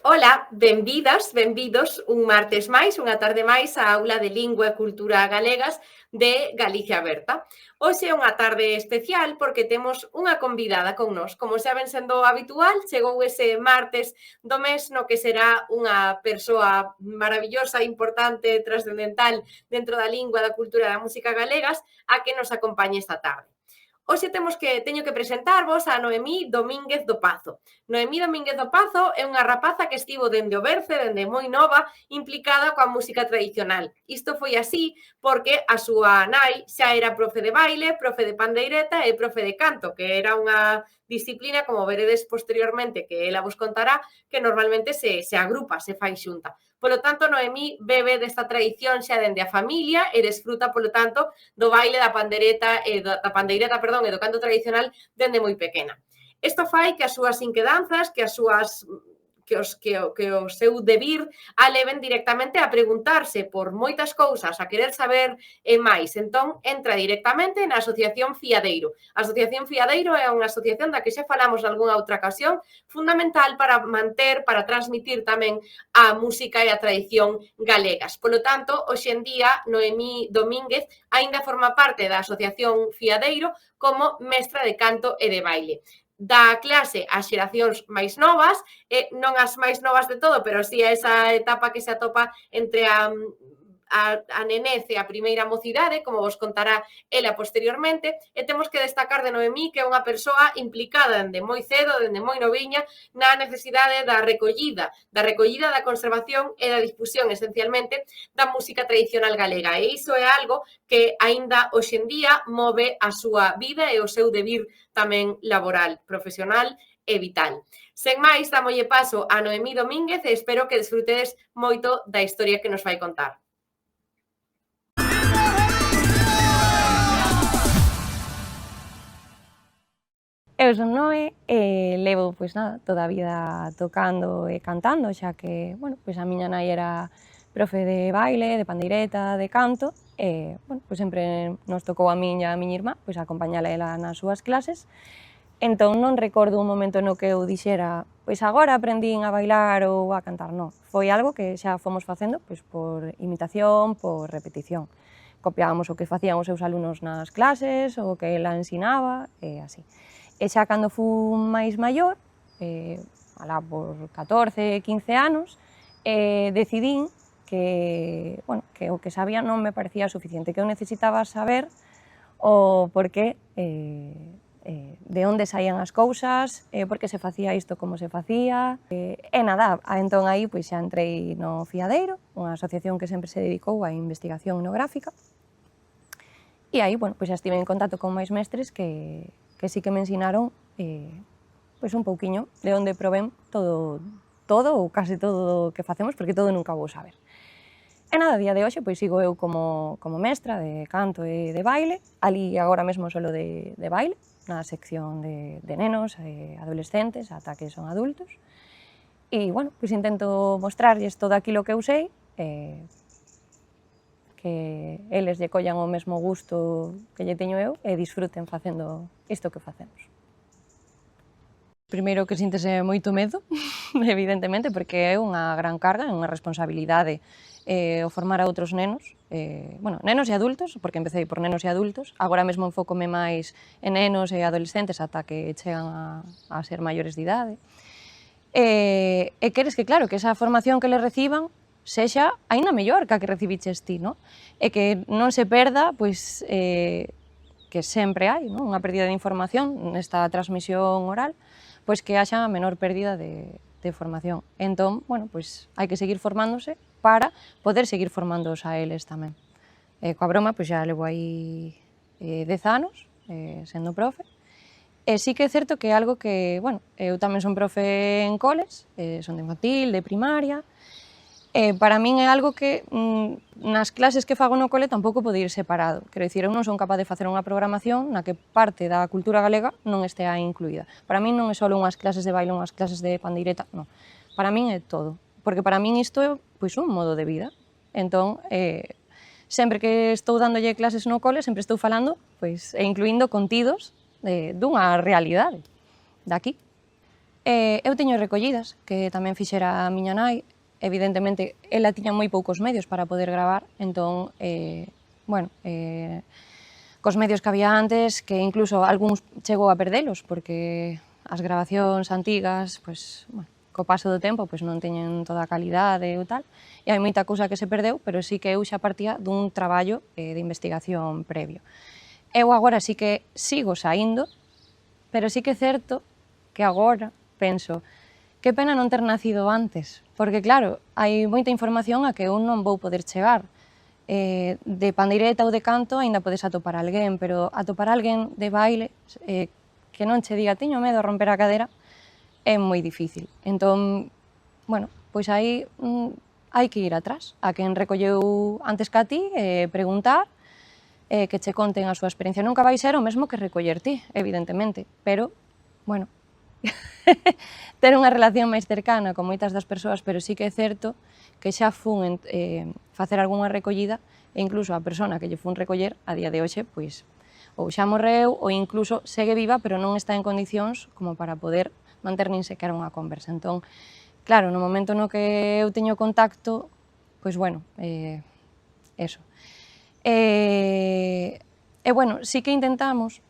Ola, benvidas, benvidos un martes máis, unha tarde máis á aula de Lingua e Cultura Galegas de Galicia Aberta. Hoxe é unha tarde especial porque temos unha convidada con nós. Como xa ven sendo habitual, chegou ese martes do mes no que será unha persoa maravillosa, importante, trascendental dentro da lingua, da cultura e da música galegas a que nos acompañe esta tarde. Hoxe teño que presentarvos a Noemí Domínguez do Pazo. Noemí Domínguez do Pazo é unha rapaza que estivo dende o berce, dende moi nova, implicada coa música tradicional. Isto foi así porque a súa nai xa era profe de baile, profe de pandeireta e profe de canto, que era unha disciplina, como veredes posteriormente, que ela vos contará, que normalmente se agrupa, se fai xunta. Polo tanto, Noemí bebe desta tradición xa dende a familia e desfruta, polo tanto, do baile da pandeireta e do canto tradicional dende moi pequena. Isto fai que as súas inquedanzas, que o seu debir a leven directamente a preguntarse por moitas cousas, a querer saber máis. Entón, entra directamente na Asociación Fiadeiro. A Asociación Fiadeiro é unha asociación da que xa falamos nalgúna outra ocasión, fundamental para manter, para transmitir tamén a música e a tradición galegas. Polo tanto, hoxe en día, Noemí Domínguez aínda forma parte da Asociación Fiadeiro como mestra de canto e de baile. Dá clase ás xeracións máis novas, non as máis novas de todo, pero si a esa etapa que se atopa entre a nenez e a primeira mocidade, como vos contará ela posteriormente, e temos que destacar de Noemí que é unha persoa implicada dende moi cedo, dende moi noviña, na necesidade da recollida, da conservación e da difusión, esencialmente, da música tradicional galega. E iso é algo que aínda hoxe en día move a súa vida e o seu debir tamén laboral, profesional e vital. Sen máis, damolle paso a Noemí Domínguez e espero que desfrutedes moito da historia que nos vai contar. Eu son Noe e levo toda a vida tocando e cantando, xa que a miña nai era profe de baile, de pandeireta, de canto, e sempre nos tocou a min e a miña irmá acompañala ela nas súas clases. Entón non recordo un momento no que eu dixera agora aprendín a bailar ou a cantar, non. Foi algo que xa fomos facendo por imitación, por repetición. Copiábamos o que facían os seus alumnos nas clases, o que ela ensinaba e así. E xa cando fun máis maior, alá por 14, 15 anos, decidín que o que sabía non me parecía suficiente, que eu necesitaba saber o porqué de onde saían as cousas, por que se facía isto como se facía, e nada, entón aí xa entrei no Fiadeiro, unha asociación que sempre se dedicou á investigación etnográfica, e aí xa estive en contacto con máis mestres que sí que me ensinaron un pouquiño de onde provén todo ou case todo o que facemos, porque todo nunca vou saber. E nada, a día de hoxe sigo eu como mestra de canto e de baile, ali agora mesmo solo de baile, na sección de nenos e adolescentes ata que son adultos, e intento mostrarlles todo aquilo que eu sei, que eles lle collan o mesmo gusto que lle teño eu e disfruten facendo isto que facemos. Primeiro que síntese moito medo, evidentemente, porque é unha gran carga, é unha responsabilidade o formar a outros nenos, nenos e adultos, porque empecé por nenos e adultos, agora mesmo enfócome máis en nenos e adolescentes ata que chegan a ser maiores de idade. E queres que, claro, que esa formación que les reciban sexa aínda mellor que a que recibiches ti, non? E que non se perda, que sempre hai unha pérdida de información nesta transmisión oral, que haxa a menor pérdida de formación. Entón, hai que seguir formándose para poder seguir formándoos a eles tamén. Coa broma, xa levo aí 10 anos sendo profe, e sí que é certo que é algo que, eu tamén son profe en coles, son de infantil, de primaria, para min é algo que nas clases que fago no cole tampouco pode ir separado. Quero dicir, eu non son capaz de facer unha programación na que parte da cultura galega non estea incluída. Para min non é só unhas clases de baile, unhas clases de pandeireta, non. Para min é todo, porque para min isto é un modo de vida. Entón, sempre que estou dándolle clases no cole, sempre estou falando e incluindo contidos dunha realidade daqui. Eu teño recollidas, que tamén fixera a miña nai. Evidentemente, ela tiña moi poucos medios para poder gravar, entón, bueno, cos medios que había antes, que incluso algúns chegou a perdelos, porque as grabacións antigas, pois, bueno, co paso do tempo, pois non teñen toda a calidade ou tal, e hai moita cousa que se perdeu, pero sí que eu xa partía dun traballo de investigación previo. Eu agora sí que sigo saindo, pero sí que é certo que agora penso, que pena non ter nacido antes, porque claro, hai moita información a que eu non vou poder chegar. De pandeireta ou de canto aínda podes atopar alguén, pero atopar alguén de baile que non che diga teño medo a romper a cadera é moi difícil. Entón, bueno, pois aí hai que ir atrás, a quen recolleu antes que a ti, preguntar, que che conten a súa experiencia. Nunca vai ser o mesmo que recoller ti, evidentemente, pero, bueno, ter unha relación máis cercana con moitas das persoas, pero sí que é certo que xa fun facer algunha recollida e incluso a persona que lle fun recoller a día de hoxe, pois, ou xa morreu ou incluso segue viva, pero non está en condicións como para poder manter nin sequera unha conversa. Entón, claro, no momento no que eu teño contacto, pois, bueno, eso. E, bueno, sí que intentamos,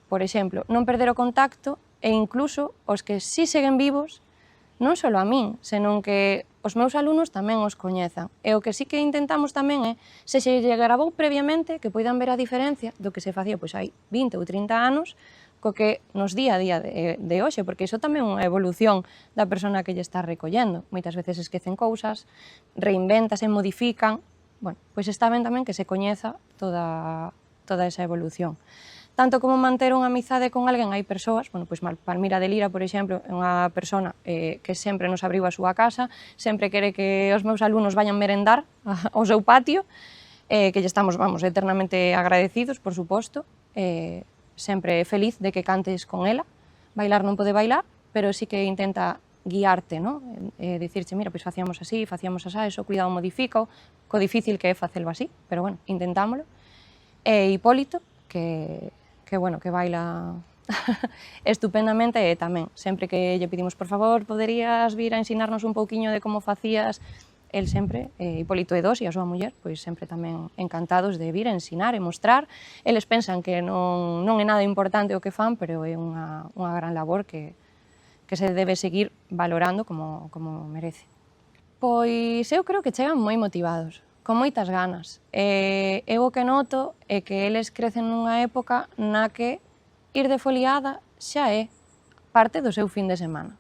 por exemplo, non perder o contacto e incluso os que sí seguen vivos, non só a min, senón que os meus alumnos tamén os coñezan. E o que sí que intentamos tamén é, se se lle gravou previamente, que poidan ver a diferencia do que se facía pois hai 20 ou 30 anos, co que nos día a día de hoxe, porque iso tamén é unha evolución da persona que lle está recollendo. Moitas veces esquecen cousas, reinventas e modifican. Bueno, pois está ben tamén que se coñeza toda esa evolución. Tanto como manter unha amizade con alguén, hai persoas, bueno, pois Palmira de Lira, por exemplo, é unha persona que sempre nos abriu a súa casa, sempre quere que os meus alumnos vayan merendar ao seu patio, que lle estamos, vamos, eternamente agradecidos, por suposto, sempre feliz de que cantes con ela. Bailar non pode bailar, pero sí que intenta guiarte, no? Dicirche, mira, pois facíamos así, facíamos asá, eso, cuidado, modifícao, co difícil que é facelo así, pero bueno, intentámolo. E Hipólito, que bueno, que baila estupendamente e tamén, sempre que lle pedimos, por favor, poderías vir a ensinarnos un pouquiño de como facías, el sempre, Hipólito e e a súa muller, pois sempre tamén encantados de vir a ensinar e mostrar. Eles pensan que non é nada importante o que fan, pero é unha gran labor que se debe seguir valorando como merece. Pois eu creo que chegan moi motivados, con moitas ganas. Eu o que noto é que eles crecen nunha época na que ir de foliada xa é parte do seu fin de semana.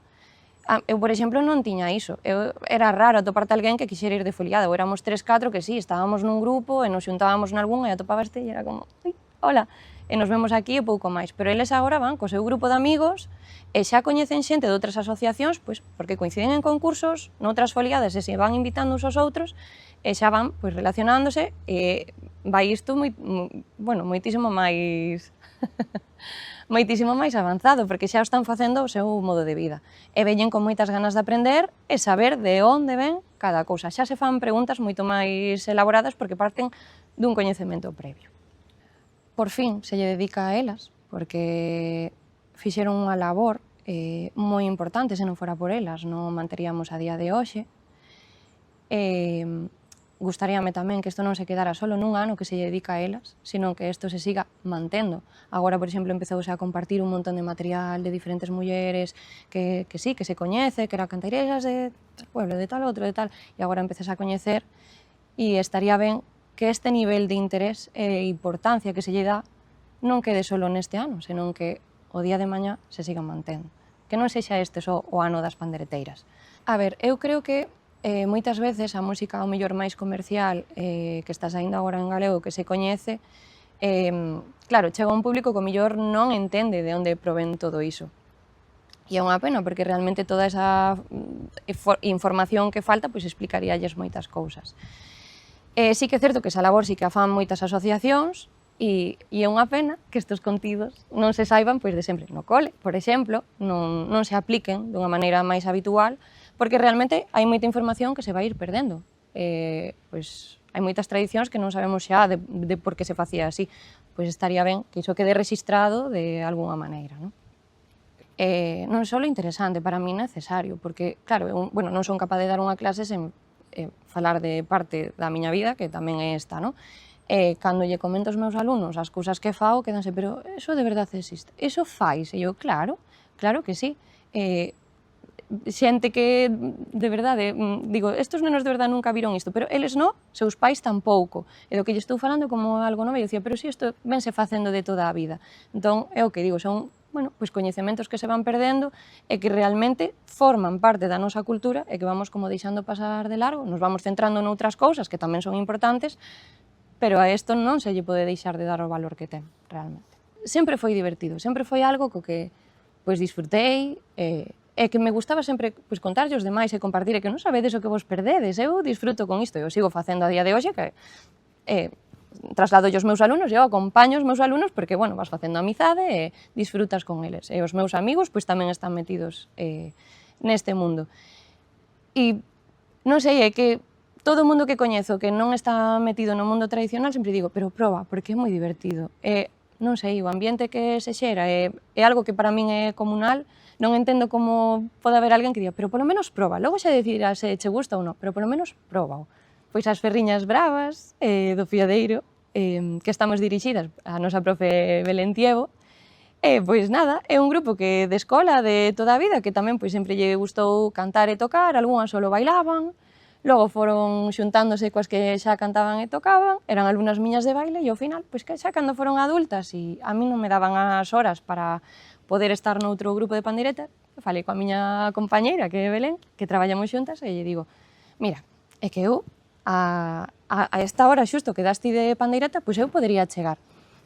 Eu, por exemplo, non tiña iso. Era raro atoparte alguén que quixera ir de foliada. Ou éramos 3, 4 que sí, estábamos nun grupo e nos xuntábamos nalgún e atopabaste e era como, ui, hola, e nos vemos aquí e pouco máis. Pero eles agora van co seu grupo de amigos e xa coñecen xente de outras asociacións, pois, porque coinciden en concursos, noutras foliadas e se van invitando uns aos outros, e xa van pois relacionándose e vai isto moitísimo máis moitísimo máis avanzado, porque xa o están facendo o seu modo de vida. E veñen con moitas ganas de aprender e saber de onde ven cada cousa. Xa se fan preguntas moito máis elaboradas porque parten dun coñecemento previo. Por fin se lle dedica a elas, porque fixeron unha labor moi importante, se non fora por elas, non manteríamos a día de hoxe. Gustaríame tamén que isto non se quedara solo nun ano que se dedica a elas, sino que isto se siga mantendo. Agora, por exemplo, empezouse a compartir un montón de material de diferentes mulleres que sí, que se coñece, que eran canteiresas de tal pueblo, de tal outro, de tal, e agora empezas a coñecer e estaría ben que este nivel de interés e importancia que se lle dá non quede solo neste ano, senón que o día de mañá se siga mantendo. Que non sexa este só o ano das pandereteiras. A ver, eu creo que moitas veces a música ao mellor máis comercial que está saindo agora en galego que se coñece, claro, chega un público que ao mellor non entende de onde provén todo iso. E é unha pena, porque realmente toda esa información que falta pois explicaríalles moitas cousas. Sí que é certo que esa labor sí que a fan moitas asociacións e é unha pena que estes contidos non se saiban pois de sempre no cole, por exemplo, non se apliquen dunha maneira máis habitual, porque realmente hai moita información que se vai ir perdendo. Pois hai moitas tradicións que non sabemos xa de por que se facía así. Pois estaría ben que iso quede rexistrado de algunha maneira, non? non só interesante, para mí necesario, porque, claro, non son capaz de dar unha clase sen falar de parte da miña vida, que tamén é esta, non? Cando lle comento aos meus alumnos as cousas que fago, quedanse, pero eso de verdade existe? Eso fais? E eu, claro que sí. Xente que, de verdade, digo, estos nenos de verdade nunca viron isto, pero eles non, seus pais tampouco. E do que lle estou falando como algo novo, eu dicía, pero si isto vense facendo de toda a vida. Entón, é o que digo, son, pois coñecementos que se van perdendo e que realmente forman parte da nosa cultura e que vamos como deixando pasar de largo, nos vamos centrando noutras cousas que tamén son importantes, pero a isto non se lle pode deixar de dar o valor que ten, realmente. Sempre foi divertido, sempre foi algo co que pois disfrutei, e que me gustaba sempre pois, contarlle aos demais e compartir, e que non sabedes o que vos perdedes, eu disfruto con isto, eu sigo facendo a día de hoxe, que traslado os meus alumnos, eu acompaño os meus alumnos porque, vas facendo amizade e disfrutas con eles, e os meus amigos pois tamén están metidos neste mundo. E non sei, é que todo o mundo que coñezo que non está metido no mundo tradicional sempre digo, pero proba, porque é moi divertido. Non sei, o ambiente que se xera é algo que para min é comunal, non entendo como pode haber alguén que diga, pero polo menos proba, logo xa decidirás se che gusta ou non, pero polo menos próbao. Pois as Ferriñas Bravas do Fiadeiro, que estamos dirixidas a nosa profe Belén Tiebo, pois nada, é un grupo que de escola de toda a vida, que tamén pois sempre lle gustou cantar e tocar, algunhas solo bailaban, logo foron xuntándose coas que xa cantaban e tocaban, eran alumnas miñas de baile, e ao final, pois que xa cando foron adultas e a mí non me daban as horas para poder estar noutro grupo de pandeireta, falei coa miña compañeira, que é Belén, que traballamos xuntas, e lle digo, mira, é que eu a esta hora xusto que daste de pandeireta, pois eu podería chegar.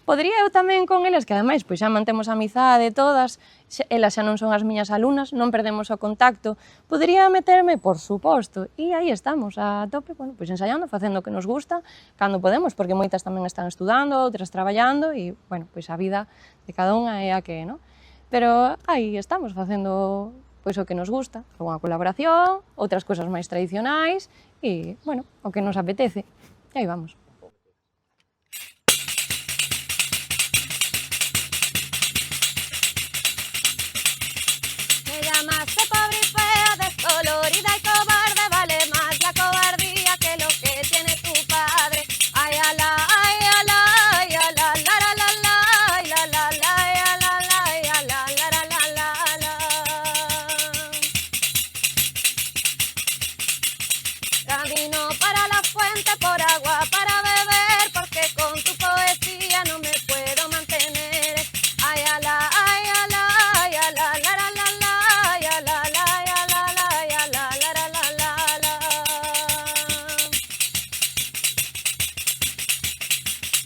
Podería eu tamén con elas, que ademais pois xa mantemos amizade todas, elas xa non son as miñas alumnas, non perdemos o contacto, podería meterme, por suposto, e aí estamos, a tope, pois ensaiando, facendo o que nos gusta, cando podemos, porque moitas tamén están estudando, outras traballando, e, pois a vida de cada unha é a que é, non? Pero aí estamos facendo pois o que nos gusta, algunha colaboración, outras cousas máis tradicionais e, o que nos apetece. E aí vamos. Me llamaste pobre y fea, descolorida y cobarde, vale más la cobardía que lo que tiene tu padre. Ay, ala, ay, ala, ay, ala, la, la, la, la, ay, la, la, la, ay, ala, la, ay, ala, la, la, la, la, la. Camino para la fuente, por agua para beber, porque con tu poesía no me puedo mantener. Ay, ala, ay, ala, ay, ala, la, la, la, la, ay, ala, la, ay, ala, la, ay, ala, la, la, la, la, la.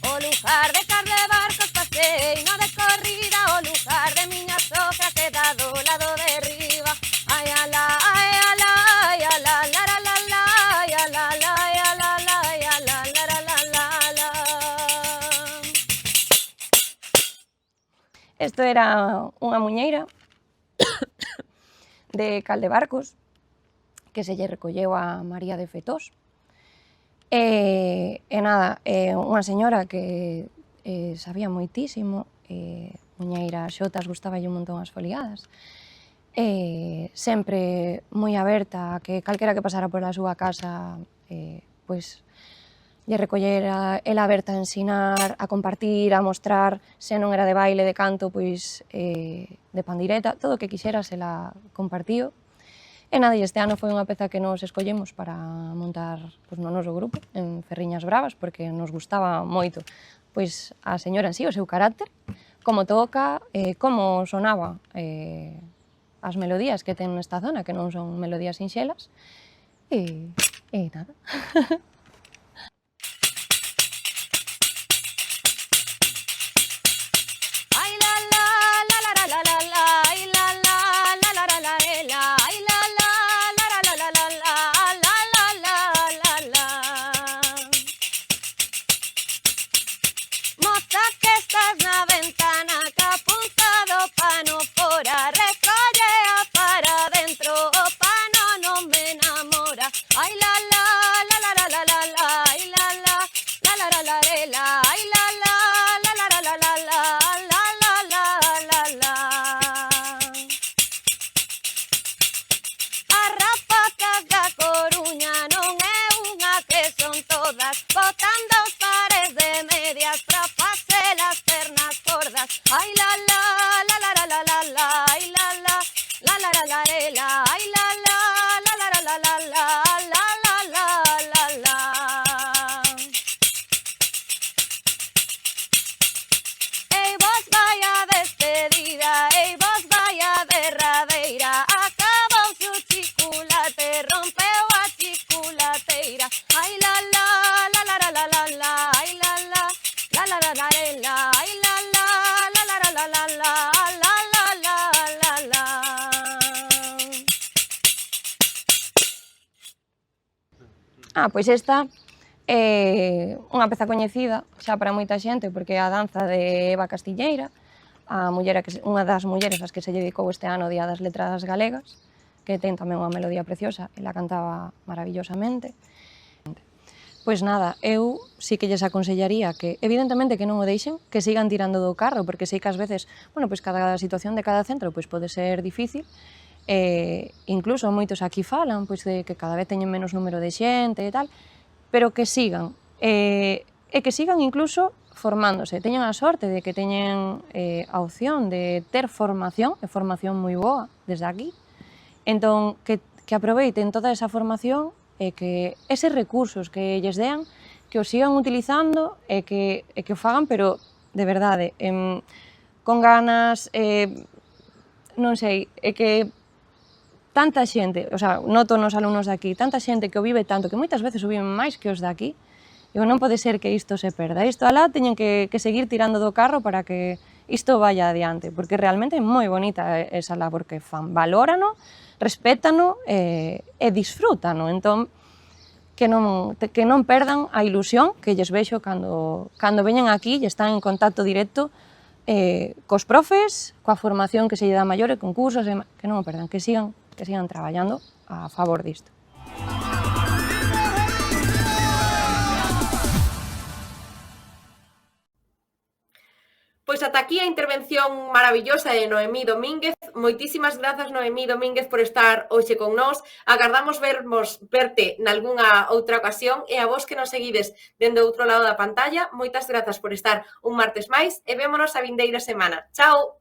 O lugar de car de barcos, paseino de corrida, o lugar de miña sogra que dá do lado de riba. Ay, ala, ay, ala, ay, ala, la, la, la, la, ay, ala, la, ay, ala, la, ay, ala, la, la, la, la, la. Isto era unha muñeira de Caldebarcos que se lle recolleu a María de Fetós. E nada, unha señora que sabía moitísimo, muñeira xotas, gustaballe un montón as foliadas, sempre moi aberta a que calquera que pasara pola súa casa pois lle recollera, ela aberta a ensinar, a compartir, a mostrar, se non era de baile, de canto, pois de pandireta, todo o que quixeras ela compartío. E nada, e este ano foi unha peza que nos escollemos para montar pois, no noso grupo, en Ferriñas Bravas, porque nos gustaba moito pois, a señora en sí, o seu carácter, como toca, como sonaba as melodías que ten nesta zona, que non son melodías sinxelas, e nada. Ay, la, la, la, la, la, la, la, la, ay, la, la, la, la, la, la, la, ay, la, la, la, la, la, la, la, la, la, la, la, la. Moza que estás na ventana, que apuntado pa no fora, recollea para dentro, pa no me enamora. Ay, la, la, la, la, la, la, gordas, botando os pares de medias pra facer as pernas gordas. Ai la la, la la la la la la, ai la la, la la la la la, ai la la, la la la la la, la la la la la. Ei vos vaya despedida, ei vos vaya derradeira, acabouse o chiculate, rompeu a chiculateira. Ai la la, la la la la la la, ai la la, la la la la la, ai la la, la la la la la la, la la la la la. Pois esta é unha peza coñecida xa para moita xente porque é a danza de Eva Castilleira, unha das mulleres ás que se lle dedicou este ano o Día das Letras Galegas, que ten tamén unha melodía preciosa e la cantaba maravillosamente. Pois nada, eu sí que lles aconsellaría que, evidentemente, que non o deixen, que sigan tirando do carro, porque sei que ás veces, bueno, pois cada situación de cada centro pois pode ser difícil, incluso moitos aquí falan pois de que cada vez teñen menos número de xente e tal, pero que sigan, e que sigan incluso formándose, teñen a sorte de que teñen a opción de ter formación, e formación moi boa desde aquí, entón que aproveiten toda esa formación e que eses recursos que lles dean, que os sigan utilizando e que o fagan, pero de verdade, con ganas, non sei, é que tanta xente, o sea, noto nos alumnos de aquí, tanta xente que o vive tanto, que moitas veces o viven máis que os de aquí, e non pode ser que isto se perda. Isto alá teñen que seguir tirando do carro para que isto vaya adiante, porque realmente é moi bonita esa labor que fan. Valórano, respétano e disfrútano. Entón, que non perdan a ilusión que lles vexo cando veñen aquí e están en contacto directo cos profes, coa formación que se lle dá maior e concursos, que non o perdan, que sigan traballando a favor disto. Pois ata aquí a intervención maravillosa de Noemí Domínguez. Moitísimas grazas, Noemí Domínguez, por estar hoxe con nós. Agardamos verte nalgunha outra ocasión e a vos que nos seguides dende o outro lado da pantalla, moitas grazas por estar un martes máis e vémonos a vindeira semana. Chao!